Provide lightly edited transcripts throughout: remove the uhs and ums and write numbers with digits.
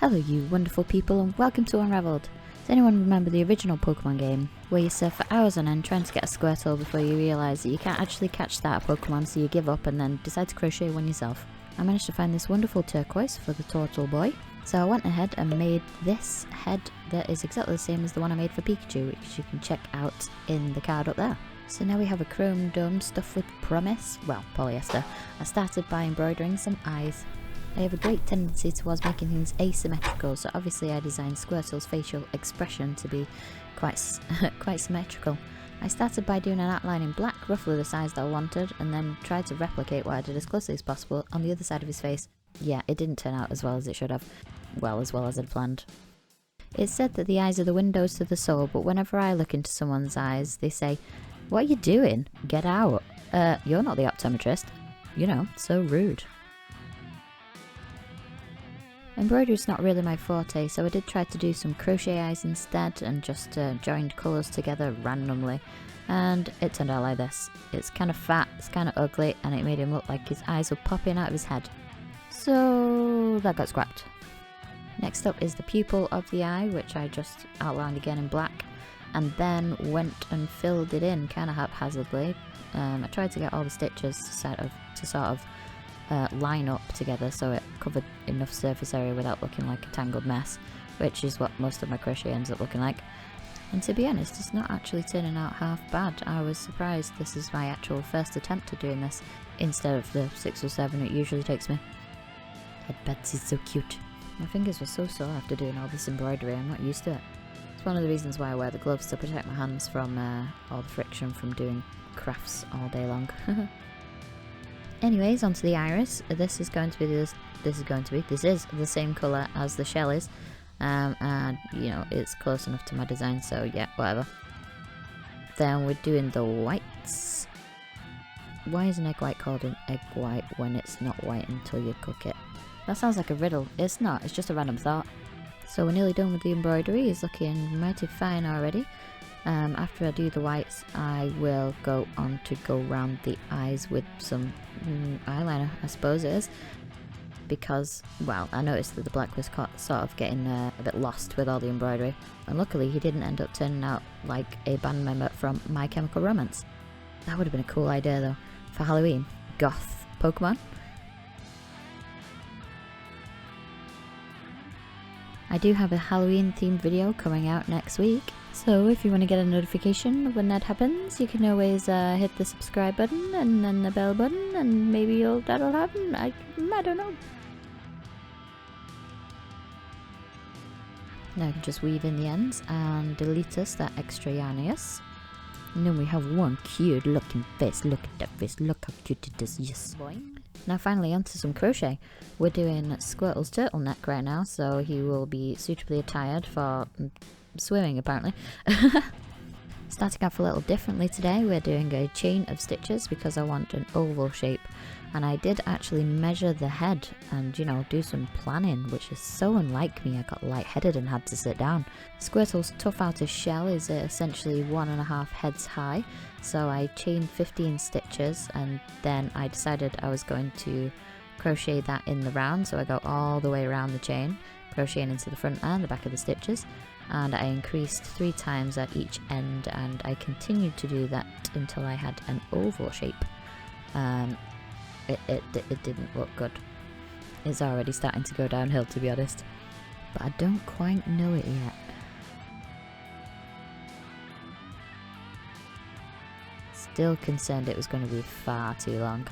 Hello you wonderful people and welcome to Unravelled. Does anyone remember the original Pokemon game, where you surf for hours on end trying to get a Squirtle before you realise that you can't actually catch that Pokemon, so you give up and then decide to crochet one yourself? I managed to find this wonderful turquoise for the turtle boy, so I went ahead and made this head that is exactly the same as the one I made for Pikachu, which you can check out in the card up there. So now we have a chrome dome stuffed with promise, well, polyester. I started by embroidering some eyes. I have a great tendency towards making things asymmetrical, so obviously I designed Squirtle's facial expression to be quite symmetrical. I started by doing an outline in black, roughly the size that I wanted, and then tried to replicate what I did as closely as possible on the other side of his face. Yeah, it didn't turn out as well as it should have. Well, as I'd planned. It's said that the eyes are the windows to the soul, but whenever I look into someone's eyes, they say, "What are you doing? Get out. You're not the optometrist." You know, so rude. Embroidery's not really my forte, so I did try to do some crochet eyes instead and just joined colours together randomly, and it turned out like this. It's kind of fat, it's kind of ugly, and it made him look like his eyes were popping out of his head. So that got scrapped. Next up is the pupil of the eye, which I just outlined again in black, and then went and filled it in kind of haphazardly. I tried to get all the stitches to sort of line up together so it covered enough surface area without looking like a tangled mess, which is what most of my crochet ends up looking like. And to be honest, it's not actually turning out half bad. I was surprised this is my actual first attempt at doing this, instead of the 6 or 7 it usually takes me. Headbeds is so cute. My fingers were so sore after doing all this embroidery, I'm not used to it. It's one of the reasons why I wear the gloves, to protect my hands from all the friction from doing crafts all day long. Anyways, onto the iris. This is the same colour as the shell is, and you know, it's close enough to my design, so yeah, whatever. Then we're doing the whites. Why is an egg white called an egg white when it's not white until you cook it? That sounds like a riddle. It's not, it's just a random thought. So we're nearly done with the embroidery. It's looking mighty fine already. After I do the whites, I will go on to go round the eyes with some eyeliner, I suppose it is, because, well, I noticed that the black was sort of getting a bit lost with all the embroidery, and luckily he didn't end up turning out like a band member from My Chemical Romance. That would have been a cool idea though, for Halloween. Goth Pokemon. I do have a Halloween themed video coming out next week, so if you want to get a notification when that happens, you can always hit the subscribe button and then the bell button, and maybe that'll happen. I don't know. Now I can just weave in the ends and delete that extra yarnius. And then we have one cute looking face. Look at that face, look how cute it is, yes. Boing. Now finally onto some crochet. We're doing Squirtle's turtleneck right now, so he will be suitably attired for swimming apparently. Starting off a little differently today, we're doing a chain of stitches because I want an oval shape, and I did actually measure the head and, you know, do some planning, which is so unlike me. I got lightheaded and had to sit down. Squirtle's tough outer shell is essentially 1.5 heads high, so I chained 15 stitches, and then I decided I was going to crochet that in the round, so I go all the way around the chain, crocheting into the front and the back of the stitches, and I increased 3 times at each end, and I continued to do that until I had an oval shape. It didn't look good. It's already starting to go downhill, to be honest, but I don't quite know it yet. Still concerned it was going to be far too long,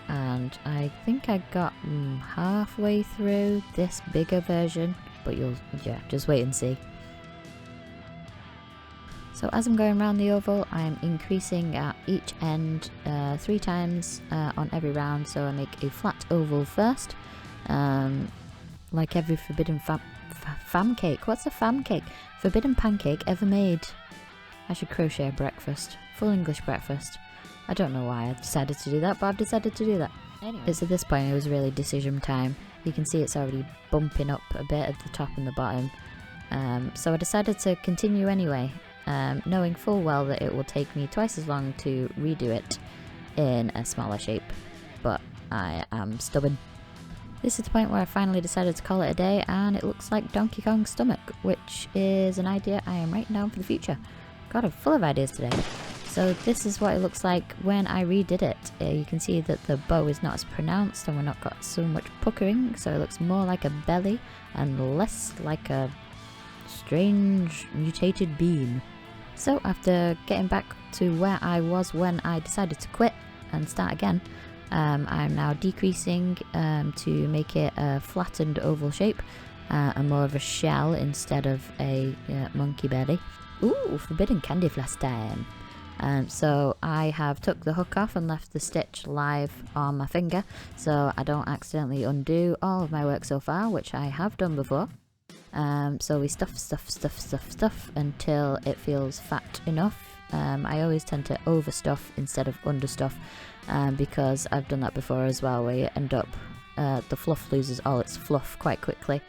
and I think I got halfway through this bigger version, but just wait and see. So as I'm going around the oval, I'm increasing at each end 3 times on every round, so I make a flat oval first, like every forbidden fam cake. What's a fam cake? Forbidden pancake ever made. I should crochet a breakfast. Full English breakfast. I don't know why I decided to do that, but I've decided to do that. Anyway. It's at this point it was really decision time. You can see it's already bumping up a bit at the top and the bottom. So I decided to continue anyway, knowing full well that it will take me twice as long to redo it in a smaller shape, but I am stubborn. This is the point where I finally decided to call it a day, and it looks like Donkey Kong's stomach, which is an idea I am writing down for the future. God, I'm full of ideas today. So this is what it looks like when I redid it. You can see that the bow is not as pronounced and we're not got so much puckering, so it looks more like a belly and less like a strange mutated bean. So after getting back to where I was when I decided to quit and start again, I'm now decreasing to make it a flattened oval shape and more of a shell instead of a monkey belly. Ooh, forbidden candy floss time. So I have took the hook off and left the stitch live on my finger so I don't accidentally undo all of my work so far, which I have done before. So we stuff until it feels fat enough. I always tend to overstuff instead of understuff because I've done that before as well, where you end up the fluff loses all its fluff quite quickly.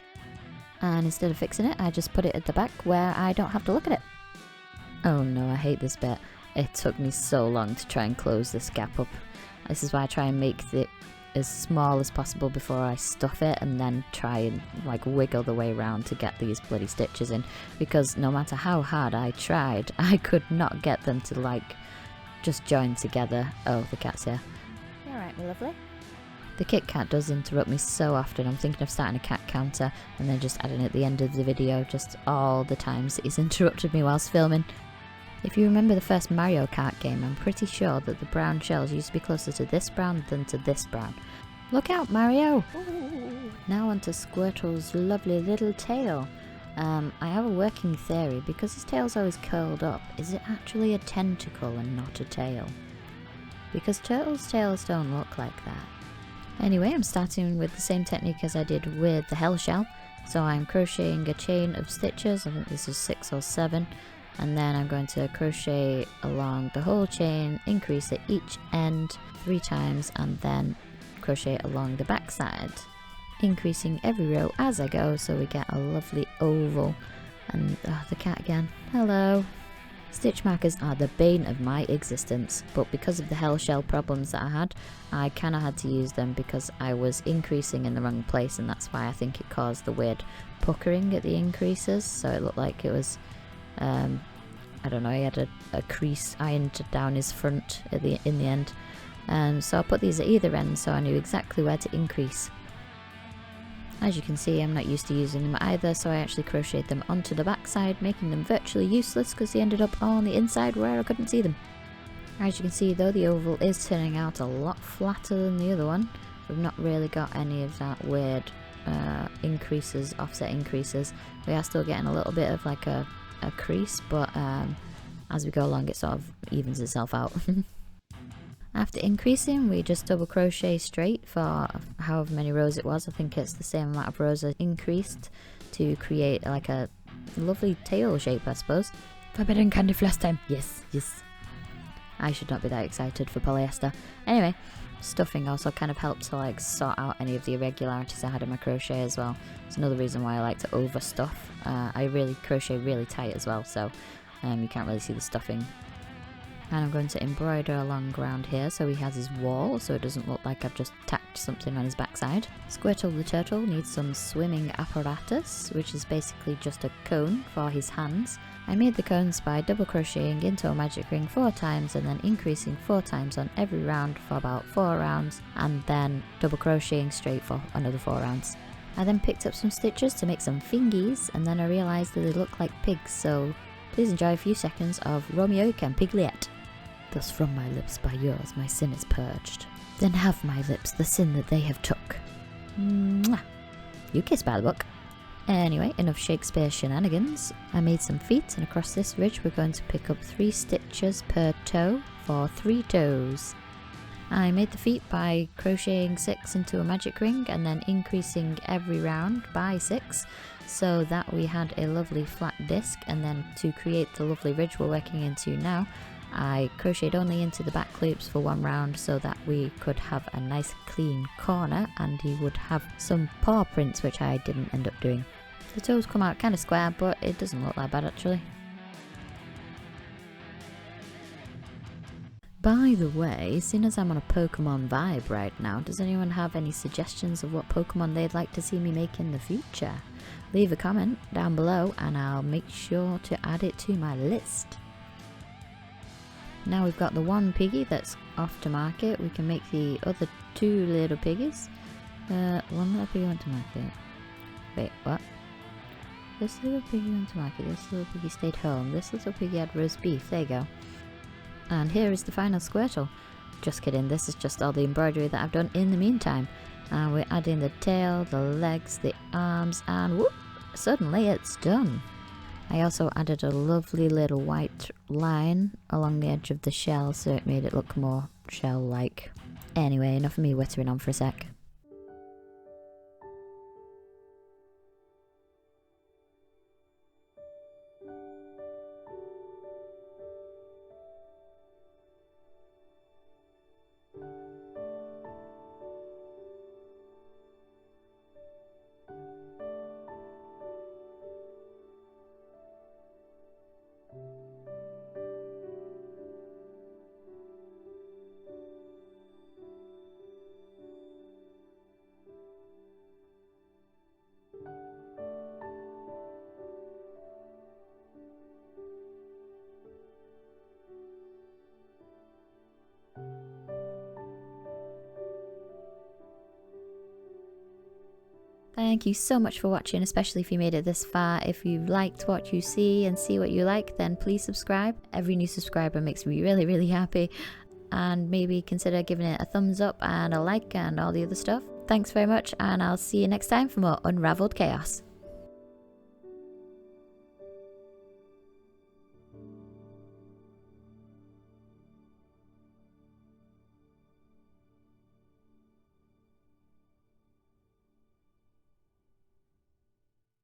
And instead of fixing it, I just put it at the back where I don't have to look at it. Oh no, I hate this bit. It took me so long to try and close this gap up. This is why I try and make it as small as possible before I stuff it, and then try and like wiggle the way around to get these bloody stitches in, because no matter how hard I tried, I could not get them to like just join together. Oh, the cat's here. You alright, my lovely? The Kit Kat does interrupt me so often. I'm thinking of starting a cat counter and then just adding at the end of the video just all the times that he's interrupted me whilst filming. If you remember the first Mario Kart game, I'm pretty sure that the brown shells used to be closer to this brown than to this brown. Look out, Mario! Ooh. Now onto Squirtle's lovely little tail. I have a working theory. Because his tail's always curled up, is it actually a tentacle and not a tail? Because turtles' tails don't look like that. Anyway, I'm starting with the same technique as I did with the hell shell. So I'm crocheting a chain of stitches, I think this is 6 or 7. And then I'm going to crochet along the whole chain, increase at each end 3 times, and then crochet along the back side, increasing every row as I go so we get a lovely oval. And the cat again. Hello. Stitch markers are the bane of my existence, but because of the hell shell problems that I had, I kinda had to use them because I was increasing in the wrong place, and that's why I think it caused the weird puckering at the increases, so it looked like it was I don't know, he had a crease ironed down his front in the end. So I put these at either end so I knew exactly where to increase. As you can see, I'm not used to using them either, so I actually crocheted them onto the back side, making them virtually useless because they ended up all on the inside where I couldn't see them. As you can see though, the oval is turning out a lot flatter than the other one. We've not really got any of that weird increases, offset increases. We are still getting a little bit of like a crease, but as we go along it sort of evens itself out. After increasing, we just double crochet straight for however many rows it was. I think it's the same amount of rows I increased to create like a lovely tail shape, I suppose. Forbidden candy floss time. Yes, yes. I should not be that excited for polyester. Anyway, stuffing also kind of helped to like sort out any of the irregularities I had in my crochet as well. It's another reason why I like to overstuff. I really crochet really tight as well, so you can't really see the stuffing. And I'm going to embroider along around here so he has his wall, so it doesn't look like I've just tacked something on his backside. Squirtle the turtle needs some swimming apparatus, which is basically just a cone for his hands. I made the cones by double crocheting into a magic ring 4 times and then increasing 4 times on every round for about 4 rounds, and then double crocheting straight for another 4 rounds. I then picked up some stitches to make some fingies, and then I realised that they look like pigs, so please enjoy a few seconds of Romeo and Piglet. Thus from my lips by yours my sin is purged. Then have my lips the sin that they have took. Mwah. You kiss by the book. Anyway, enough Shakespeare shenanigans. I made some feet, and across this ridge we're going to pick up 3 stitches per toe for 3 toes. I made the feet by crocheting 6 into a magic ring and then increasing every round by 6 so that we had a lovely flat disc, and then to create the lovely ridge we're working into now, I crocheted only into the back loops for 1 round so that we could have a nice clean corner and he would have some paw prints, which I didn't end up doing. The toes come out kind of square, but it doesn't look that bad actually. By the way, seeing as I'm on a Pokemon vibe right now, does anyone have any suggestions of what Pokemon they'd like to see me make in the future? Leave a comment down below and I'll make sure to add it to my list. Now we've got the one piggy that's off to market, we can make the other two little piggies. One little piggy went to market. Wait, what? This little piggy went to market, this little piggy stayed home, this little piggy had roast beef, there you go. And here is the final Squirtle. Just kidding, this is just all the embroidery that I've done in the meantime. And we're adding the tail, the legs, the arms, and whoop, suddenly it's done. I also added a lovely little white line along the edge of the shell so it made it look more shell-like. Anyway, enough of me whittering on for a sec. Thank you so much for watching, especially if you made it this far. If you liked what you see and see what you like, then please subscribe. Every new subscriber makes me really, really happy. And maybe consider giving it a thumbs up and a like and all the other stuff. Thanks very much, and I'll see you next time for more Unravelled Chaos.